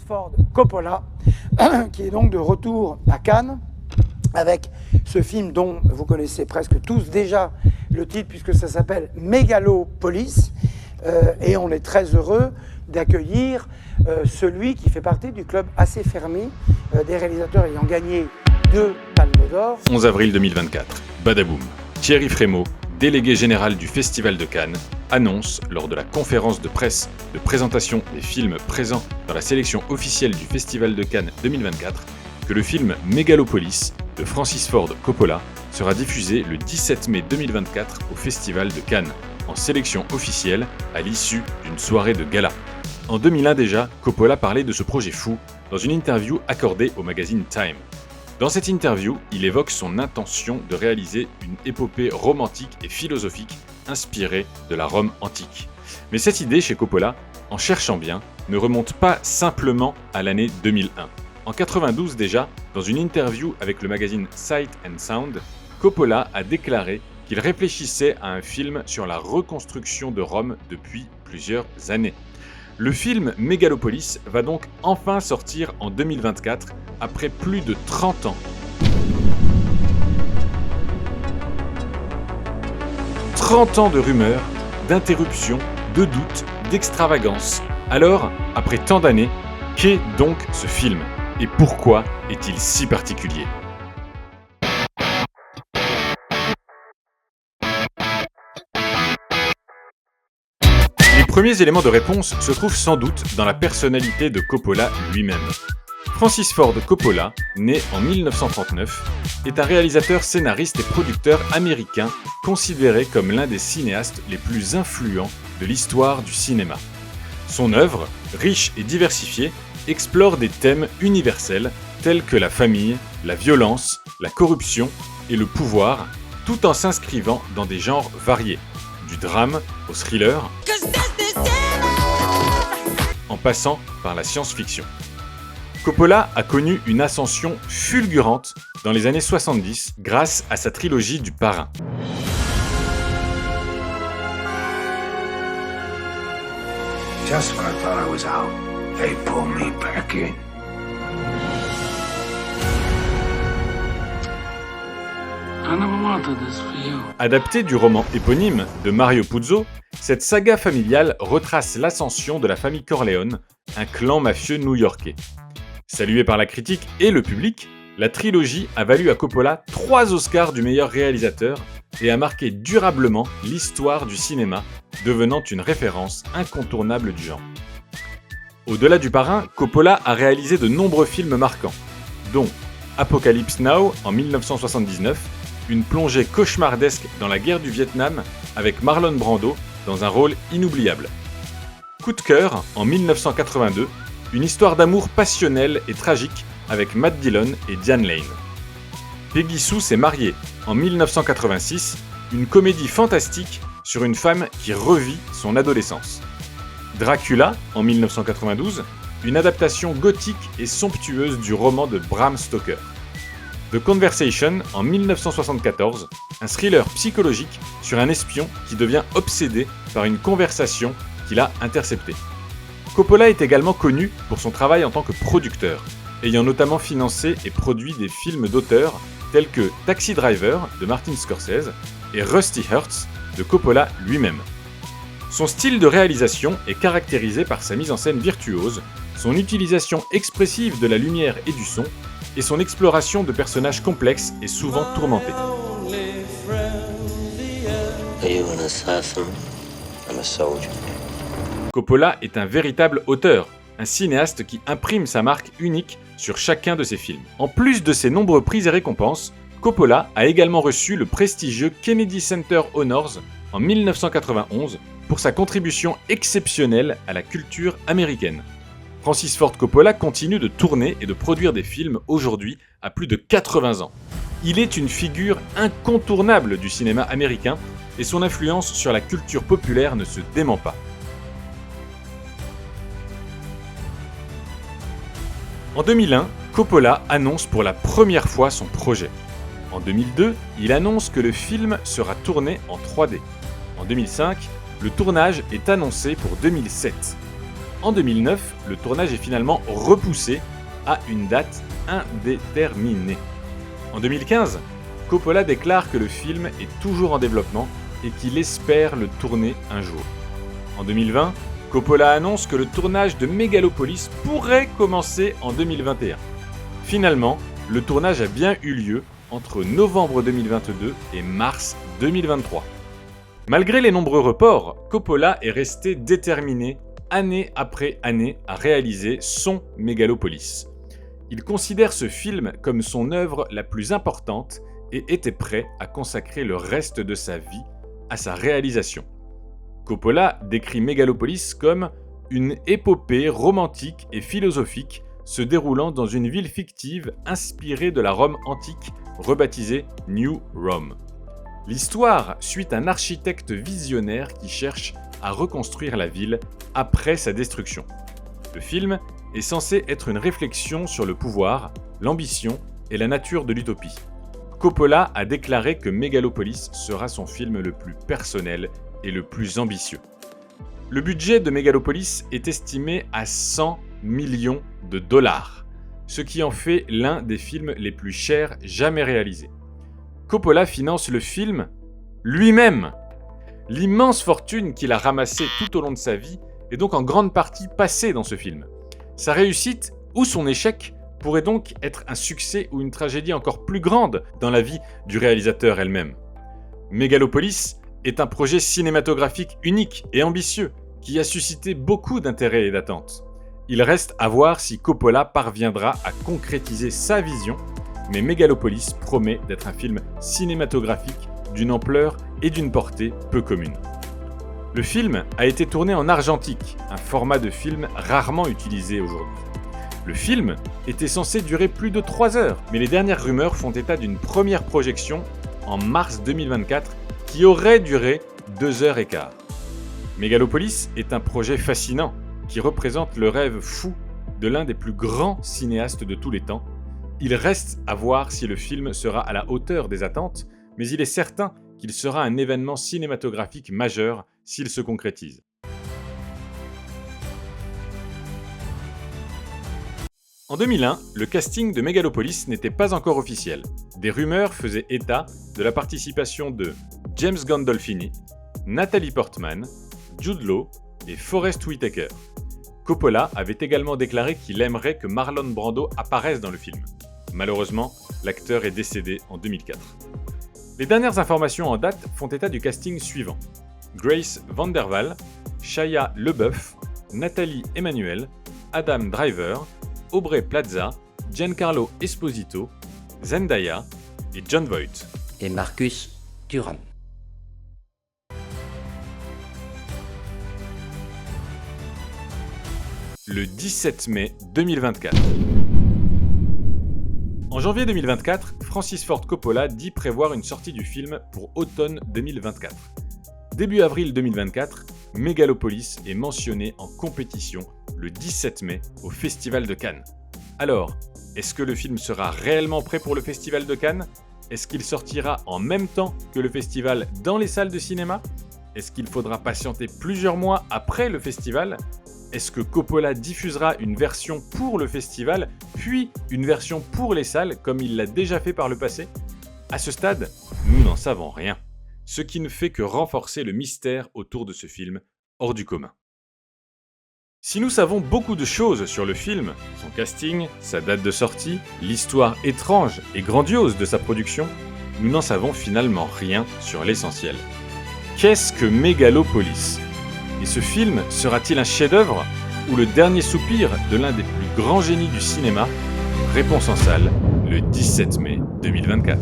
Ford Coppola, qui est donc de retour à Cannes, avec ce film dont vous connaissez presque tous déjà le titre, puisque ça s'appelle Megalopolis, et on est très heureux d'accueillir celui qui fait partie du club assez fermé des réalisateurs ayant gagné 2 Palmes d'Or. 11 avril 2024, badaboum. Thierry Frémaux, délégué général du Festival de Cannes, annonce, lors de la conférence de presse de présentation des films présents dans la sélection officielle du Festival de Cannes 2024, que le film Megalopolis de Francis Ford Coppola sera diffusé le 17 mai 2024 au Festival de Cannes, en sélection officielle à l'issue d'une soirée de gala. En 2001 déjà, Coppola parlait de ce projet fou dans une interview accordée au magazine Time. Dans cette interview, il évoque son intention de réaliser une épopée romantique et philosophique inspirée de la Rome antique. Mais cette idée chez Coppola, en cherchant bien, ne remonte pas simplement à l'année 2001. En 92 déjà, dans une interview avec le magazine Sight and Sound, Coppola a déclaré qu'il réfléchissait à un film sur la reconstruction de Rome depuis plusieurs années. Le film Megalopolis va donc enfin sortir en 2024, après plus de 30 ans. 30 ans de rumeurs, d'interruptions, de doutes, d'extravagances. Alors, après tant d'années, qu'est donc ce film ? Et pourquoi est-il si particulier ? Les premiers éléments de réponse se trouvent sans doute dans la personnalité de Coppola lui-même. Francis Ford Coppola, né en 1939, est un réalisateur, scénariste et producteur américain considéré comme l'un des cinéastes les plus influents de l'histoire du cinéma. Son œuvre, riche et diversifiée, explore des thèmes universels tels que la famille, la violence, la corruption et le pouvoir, tout en s'inscrivant dans des genres variés, du drame au thriller, en passant par la science-fiction. Coppola a connu une ascension fulgurante dans les années 70 grâce à sa trilogie du Parrain. Just when I thought I was out, they pulled me back in. I never wanted this for you. Adaptée du roman éponyme de Mario Puzo, cette saga familiale retrace l'ascension de la famille Corleone, un clan mafieux new-yorkais. Saluée par la critique et le public, la trilogie a valu à Coppola 3 Oscars du meilleur réalisateur et a marqué durablement l'histoire du cinéma, devenant une référence incontournable du genre. Au-delà du Parrain, Coppola a réalisé de nombreux films marquants, dont Apocalypse Now en 1979, une plongée cauchemardesque dans la guerre du Vietnam avec Marlon Brando dans un rôle inoubliable. Coup de cœur en 1982, une histoire d'amour passionnelle et tragique avec Matt Dillon et Diane Lane. Peggy Sue s'est mariée en 1986, une comédie fantastique sur une femme qui revit son adolescence. Dracula en 1992, une adaptation gothique et somptueuse du roman de Bram Stoker. The Conversation en 1974, un thriller psychologique sur un espion qui devient obsédé par une conversation qu'il a interceptée. Coppola est également connu pour son travail en tant que producteur, ayant notamment financé et produit des films d'auteur tels que Taxi Driver de Martin Scorsese et Rusty Hertz de Coppola lui-même. Son style de réalisation est caractérisé par sa mise en scène virtuose, son utilisation expressive de la lumière et du son, et son exploration de personnages complexes et souvent tourmentés. Are you an assassin? I'm a soldier. Coppola est un véritable auteur, un cinéaste qui imprime sa marque unique sur chacun de ses films. En plus de ses nombreux prix et récompenses, Coppola a également reçu le prestigieux Kennedy Center Honors en 1991 pour sa contribution exceptionnelle à la culture américaine. Francis Ford Coppola continue de tourner et de produire des films aujourd'hui à plus de 80 ans. Il est une figure incontournable du cinéma américain et son influence sur la culture populaire ne se dément pas. En 2001, Coppola annonce pour la première fois son projet. En 2002, il annonce que le film sera tourné en 3D. En 2005, le tournage est annoncé pour 2007. En 2009, le tournage est finalement repoussé à une date indéterminée. En 2015, Coppola déclare que le film est toujours en développement et qu'il espère le tourner un jour. En 2020, Coppola annonce que le tournage de Megalopolis pourrait commencer en 2021. Finalement, le tournage a bien eu lieu entre novembre 2022 et mars 2023. Malgré les nombreux reports, Coppola est resté déterminé année après année à réaliser son Megalopolis. Il considère ce film comme son œuvre la plus importante et était prêt à consacrer le reste de sa vie à sa réalisation. Coppola décrit Megalopolis comme une épopée romantique et philosophique se déroulant dans une ville fictive inspirée de la Rome antique, rebaptisée New Rome. L'histoire suit un architecte visionnaire qui cherche à reconstruire la ville après sa destruction. Le film est censé être une réflexion sur le pouvoir, l'ambition et la nature de l'utopie. Coppola a déclaré que Megalopolis sera son film le plus personnel et le plus ambitieux. Le budget de Megalopolis est estimé à 100 millions de dollars, ce qui en fait l'un des films les plus chers jamais réalisés. Coppola finance le film lui-même. L'immense fortune qu'il a ramassée tout au long de sa vie est donc en grande partie passée dans ce film. Sa réussite ou son échec pourrait donc être un succès ou une tragédie encore plus grande dans la vie du réalisateur elle-même. Megalopolis est un projet cinématographique unique et ambitieux qui a suscité beaucoup d'intérêt et d'attentes. Il reste à voir si Coppola parviendra à concrétiser sa vision, mais Megalopolis promet d'être un film cinématographique d'une ampleur et d'une portée peu communes. Le film a été tourné en argentique, un format de film rarement utilisé aujourd'hui. Le film était censé durer plus de 3 heures, mais les dernières rumeurs font état d'une première projection en mars 2024 qui aurait duré 2 heures et quart. Megalopolis est un projet fascinant qui représente le rêve fou de l'un des plus grands cinéastes de tous les temps. Il reste à voir si le film sera à la hauteur des attentes, mais il est certain qu'il sera un événement cinématographique majeur s'il se concrétise. En 2001, le casting de Megalopolis n'était pas encore officiel. Des rumeurs faisaient état de la participation de James Gandolfini, Natalie Portman, Jude Law et Forest Whitaker. Coppola avait également déclaré qu'il aimerait que Marlon Brando apparaisse dans le film. Malheureusement, l'acteur est décédé en 2004. Les dernières informations en date font état du casting suivant: Grace VanderWaal, Shia LaBeouf, Nathalie Emmanuel, Adam Driver, Aubrey Plaza, Giancarlo Esposito, Zendaya et Jon Voight. Et Marcus Thuram. Le 17 mai 2024. En janvier 2024, Francis Ford Coppola dit prévoir une sortie du film pour automne 2024. Début avril 2024, Megalopolis est mentionné en compétition le 17 mai au Festival de Cannes. Alors, est-ce que le film sera réellement prêt pour le Festival de Cannes? Est-ce qu'il sortira en même temps que le festival dans les salles de cinéma? Est-ce qu'il faudra patienter plusieurs mois après le festival? Est-ce que Coppola diffusera une version pour le festival, puis une version pour les salles, comme il l'a déjà fait par le passé? À ce stade, nous n'en savons rien, ce qui ne fait que renforcer le mystère autour de ce film hors du commun. Si nous savons beaucoup de choses sur le film, son casting, sa date de sortie, l'histoire étrange et grandiose de sa production, nous n'en savons finalement rien sur l'essentiel. Qu'est-ce que Megalopolis? Et ce film sera-t-il un chef-d'œuvre ou le dernier soupir de l'un des plus grands génies du cinéma? Réponse en salle le 17 mai 2024.